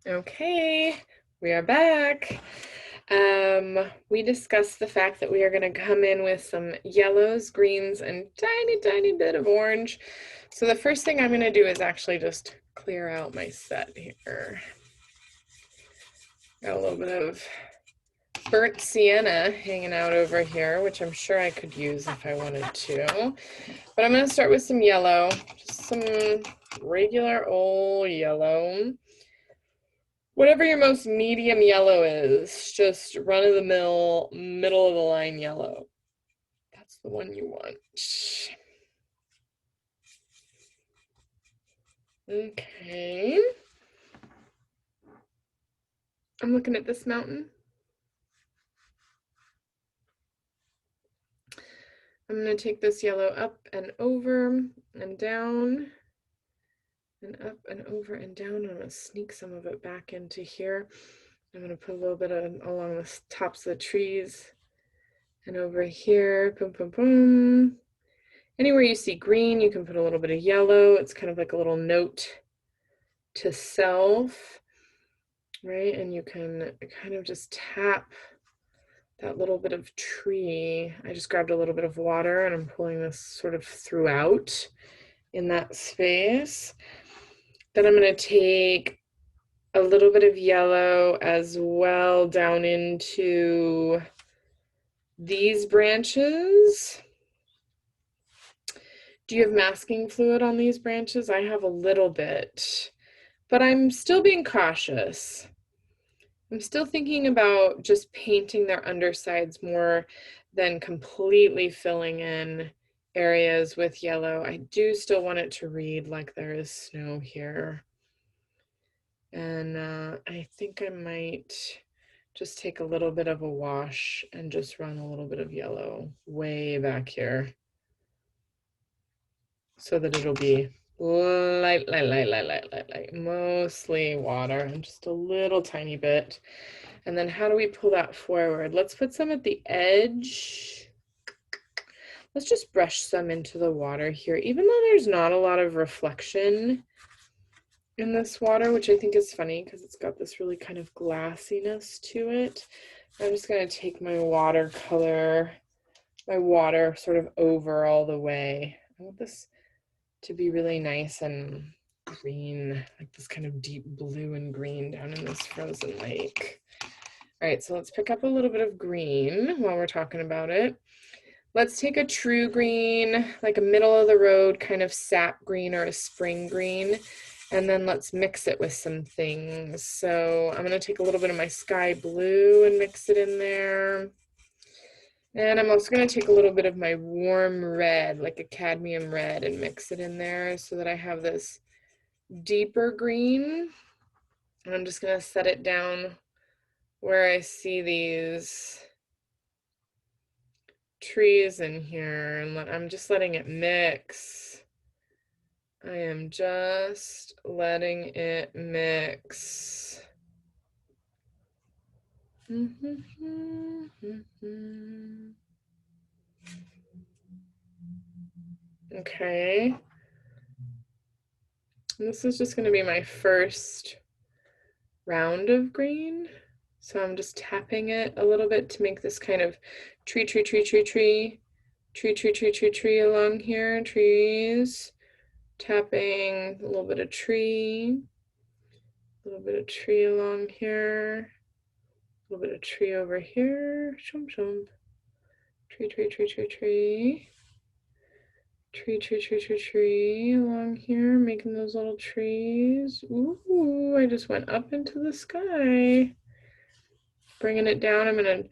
Okay, we are back. We discussed the fact that we are going to come in with some yellows, greens, and tiny bit of orange. So the first thing I'm going to do is actually just clear out my set here. Got a little bit of burnt sienna hanging out over here, which I'm sure I could use if I wanted to. But I'm going to start with some yellow, just some regular old yellow. Whatever your most medium yellow is, just run of the mill, middle of the line yellow. That's the one you want. Okay. I'm looking at this mountain. I'm going to take this yellow up and over and down and up and over and down. I'm going to sneak some of it back into here. I'm going to put a little bit along the tops of the trees and over here. Boom, boom, boom. Anywhere you see green, you can put a little bit of yellow. It's kind of like a little note to self, right? And you can kind of just tap that little bit of tree. I just grabbed a little bit of water and I'm pulling this sort of throughout in that space. Then I'm going to take a little bit of yellow as well down into these branches. Do you have masking fluid on these branches? I have a little bit, but I'm still being cautious. I'm still thinking about just painting their undersides more than completely filling in areas with yellow. I do still want it to read like there is snow here. And I think I might just take a little bit of a wash and just run a little bit of yellow way back here so that it'll be light, mostly water and just a little tiny bit. And then how do we pull that forward? Let's put some at the edge. Let's just brush some into the water here, even though there's not a lot of reflection in this water, which I think is funny because it's got this really kind of glassiness to it. I'm just going to take my watercolor, my water sort of over all the way. I want this to be really nice and green, like this kind of deep blue and green down in this frozen lake. All right, so let's pick up a little bit of green while we're talking about it. Let's take a true green, like a middle of the road kind of sap green or a spring green, and then let's mix it with some things. So I'm going to take a little bit of my sky blue and mix it in there. And I'm also going to take a little bit of my warm red, like a cadmium red, and mix it in there so that I have this deeper green. And I'm just going to set it down where I see these trees in here, and I'm just letting it mix. I am just letting it mix. Okay. And this is just going to be my first round of green. So I'm just tapping it a little bit to make this kind of tree along here, trees, tapping a little bit of tree, a little bit of tree along here, a little bit of tree over here, tree, tree along here, making those little trees. Ooh, I just went up into the sky. Bringing it down, I'm gonna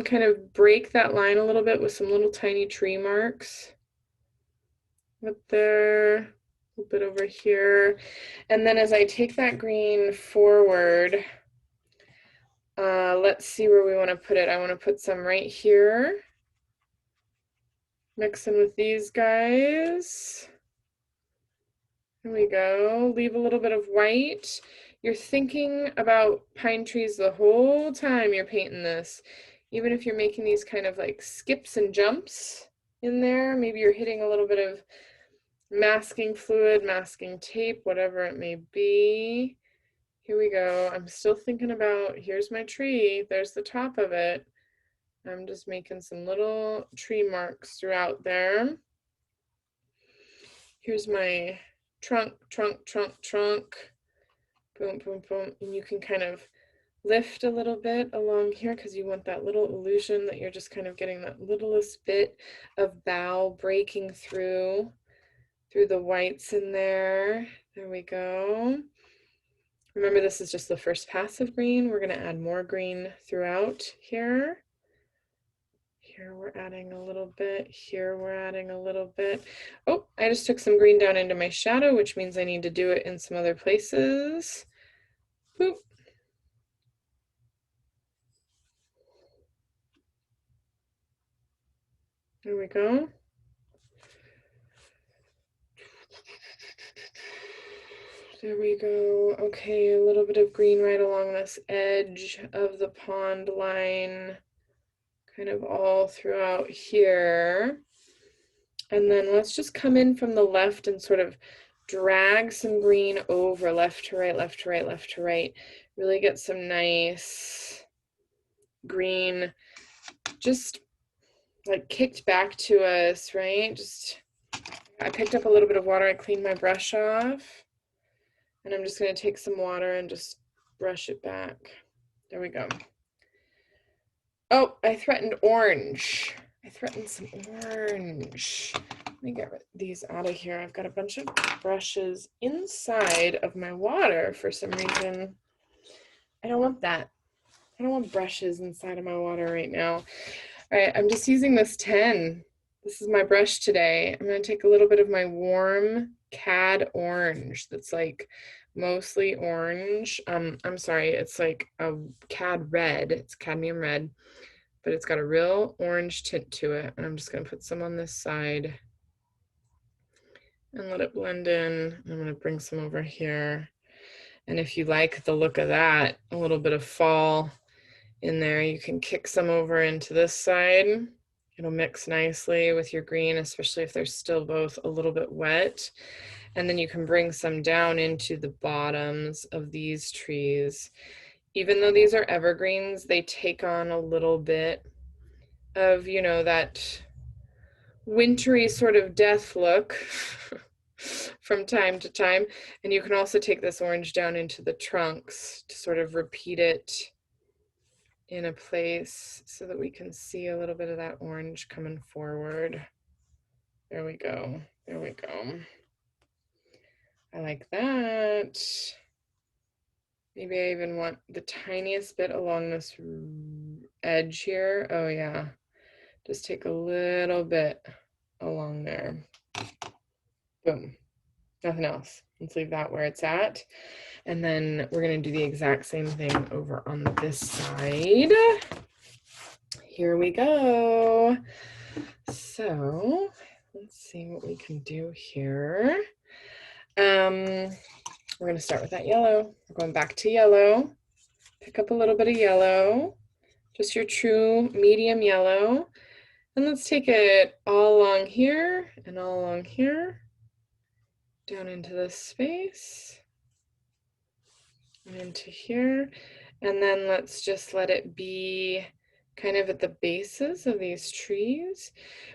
kind of break that line a little bit with some little tiny tree marks. Up there, a little bit over here. And then as I take that green forward, let's see where we want to put it. I want to put some right here. Mixing with these guys. Here we go. Leave a little bit of white. You're thinking about pine trees the whole time you're painting this. Even if you're making these kind of like skips and jumps in there, maybe you're hitting a little bit of masking fluid, masking tape, whatever it may be. Here we we go. I'm still thinking about, here's my tree. There's the top of it. I'm just making some little tree marks throughout there. Here's my trunk, trunk, trunk, trunk. Boom, boom, boom. And you can kind of lift a little bit along here because you want that little illusion that you're just kind of getting that littlest bit of bough breaking through the whites in there. There we go. Remember, this is just the first pass of green. We're going to add more green throughout here. Here we're adding a little bit. Here we're adding a little bit. Oh, I just took some green down into my shadow, which means I need to do it in some other places. Boop. There we go. There we go. Okay, a little bit of green right along this edge of the pond line, kind of all throughout here. And then let's just come in from the left and sort of drag some green over left to right, left to right, left to right. Really get some nice green just like kicked back to us, right? Just, I picked up a little bit of water. I cleaned my brush off. And I'm just going to take some water and just brush it back. There we go. Oh, I threatened orange. I threatened some orange. Let me get these out of here. I've got a bunch of brushes inside of my water for some reason. I don't want that. I don't want brushes inside of my water right now. All right, I'm just using this 10. This is my brush today. I'm going to take a little bit of my warm cad orange that's like mostly orange. I'm sorry, it's like a cad red. It's cadmium red, but it's got a real orange tint to it. And I'm just going to put some on this side and let it blend in. I'm going to bring some over here. And if you like the look of that, a little bit of fall in there, you can kick some over into this side. It'll mix nicely with your green, especially if they're still both a little bit wet. And then you can bring some down into the bottoms of these trees. Even though these are evergreens, they take on a little bit of, you know, that wintry sort of death look from time to time. And you can also take this orange down into the trunks to sort of repeat it in a place so that we can see a little bit of that orange coming forward. There we go. There we go. I like that. Maybe I even want the tiniest bit along this edge here. Oh yeah. Just take a little bit along there. Boom. Nothing else. Let's leave that where it's at. And then we're going to do the exact same thing over on this side. Here we go. So let's see what we can do here. We're going to start with that yellow. We're going back to yellow. Pick up a little bit of yellow, just your true medium yellow. And let's take it all along here and all along here, down into this space, and into here. And then let's just let it be kind of at the bases of these trees.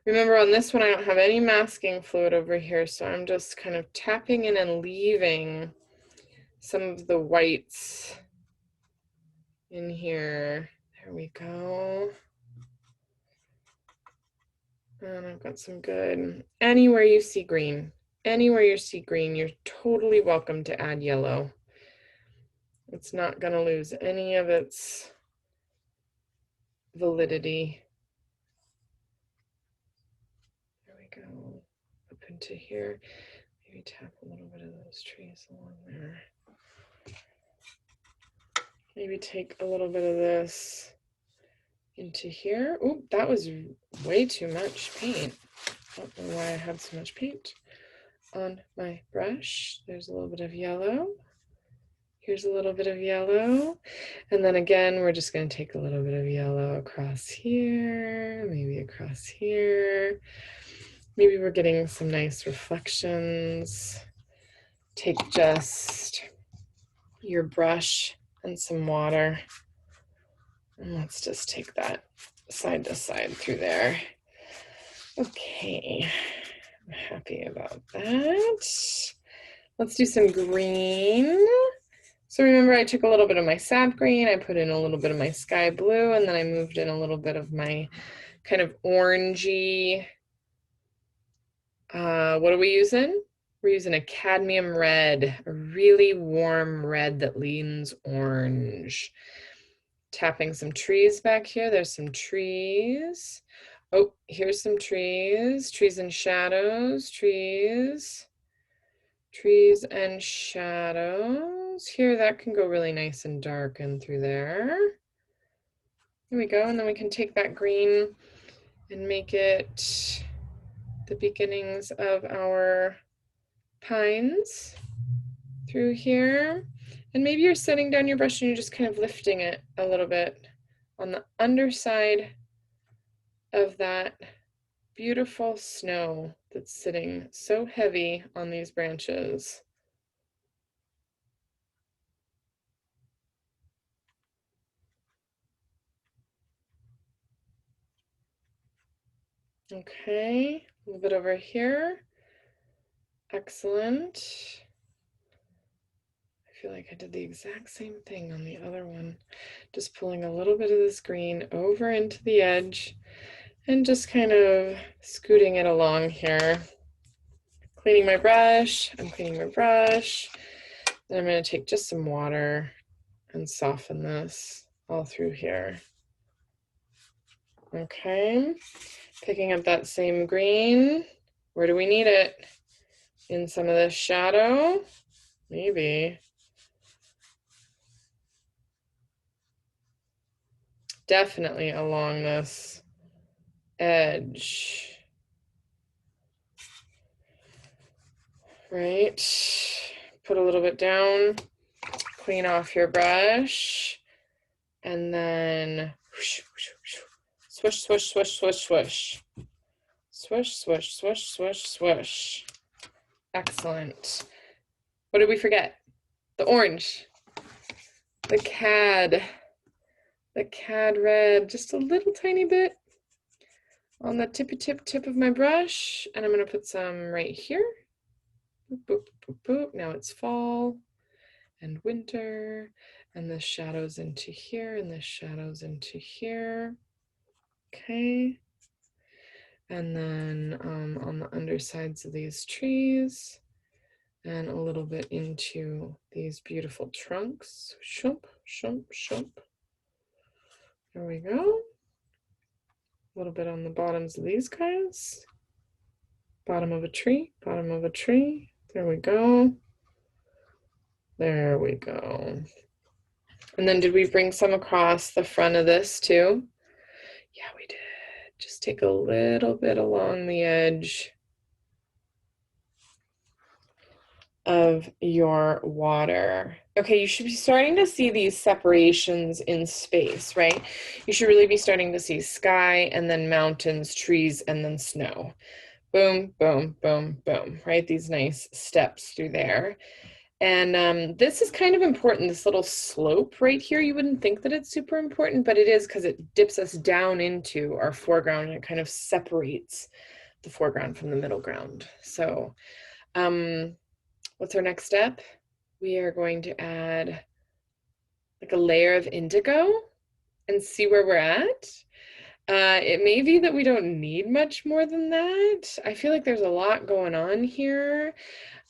Remember, on this one, I don't have any masking fluid over here, so I'm just kind of tapping in and leaving some of the whites in here. There we go. And I've got some good, anywhere you see green, you're totally welcome to add yellow. It's not going to lose any of its validity. There we go. Up into here. Maybe tap a little bit of those trees along there. Maybe take a little bit of this into here. Oh, that was way too much paint. I don't know why I had so much paint on my brush. There's a little bit of yellow. Here's a little bit of yellow. And then again, we're just going to take a little bit of yellow across here, maybe across here. Maybe we're getting some nice reflections. Take just your brush and some water. And let's just take that side to side through there. Okay, I'm happy about that. Let's do some green. So remember, I took a little bit of my sap green, I put in a little bit of my sky blue, and then I moved in a little bit of my kind of orangey, what are we using? We're using a cadmium red, a really warm red that leans orange. Tapping some trees back here. There's some trees. Oh, here's some trees. Trees and shadows, trees. Trees and shadows. Here, that can go really nice and dark and through there. There we go. And then we can take that green and make it the beginnings of our pines through here. And maybe you're setting down your brush and you're just kind of lifting it a little bit on the underside of that beautiful snow that's sitting so heavy on these branches. Okay, a little bit over here. Excellent. I feel like I did the exact same thing on the other one. Just pulling a little bit of this green over into the edge and just kind of scooting it along here. Cleaning my brush, I'm cleaning my brush. Then I'm going to take just some water and soften this all through here. Okay, picking up that same green. Where do we need it? In some of this shadow? Maybe. Definitely along this edge. Right, put a little bit down, clean off your brush, and then swish, swish, swish, swish, swish. Swish, swish, swish, swish, swish. Excellent. What did we forget? The orange. The cad red, just a little tiny bit on the tippy tip of my brush. And I'm gonna put some right here. Boop, boop, boop, boop. Now it's fall and winter, and the shadows into here, and the shadows into here. Okay. And then on the undersides of these trees, and a little bit into these beautiful trunks. Shump, shump, shump. There we go. A little bit on the bottoms of these guys. Bottom of a tree, bottom of a tree. There we go. There we go. And then did we bring some across the front of this too? Yeah, we did. Just take a little bit along the edge of your water. Okay, you should be starting to see these separations in space, right? You should really be starting to see sky and then mountains, trees, and then snow. Boom, boom, boom, boom, right? These nice steps through there. And this is kind of important, this little slope right here. You wouldn't think that it's super important, but it is because it dips us down into our foreground and it kind of separates the foreground from the middle ground. So what's our next step? We are going to add like a layer of indigo and see where we're at. It may be that we don't need much more than that. I feel like there's a lot going on here.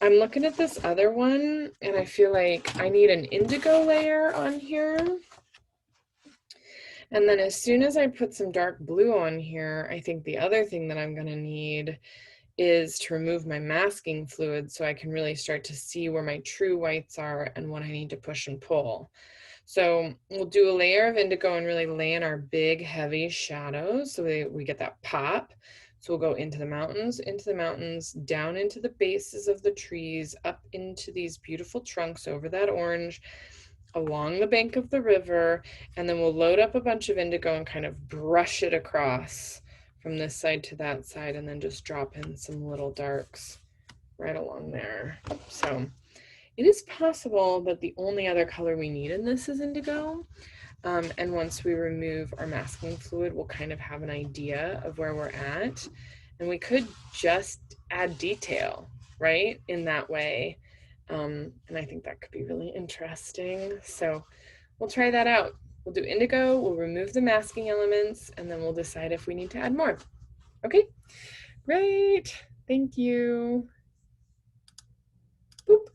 I'm looking at this other one and I feel like I need an indigo layer on here. And then as soon as I put some dark blue on here, I think the other thing that I'm gonna need is to remove my masking fluid so I can really start to see where my true whites are and what I need to push and pull. So we'll do a layer of indigo and really lay in our big heavy shadows so we get that pop. So we'll go into the mountains, down into the bases of the trees, up into these beautiful trunks over that orange, along the bank of the river, and then we'll load up a bunch of indigo and kind of brush it across from this side to that side, and then just drop in some little darks right along there. So It is possible that the only other color we need in this is indigo. And once we remove our masking fluid, we'll kind of have an idea of where we're at. And we could just add detail, right, in that way. And I think that could be really interesting. So we'll try that out. We'll do indigo, we'll remove the masking elements, and then we'll decide if we need to add more. Okay, great. Thank you. Boop.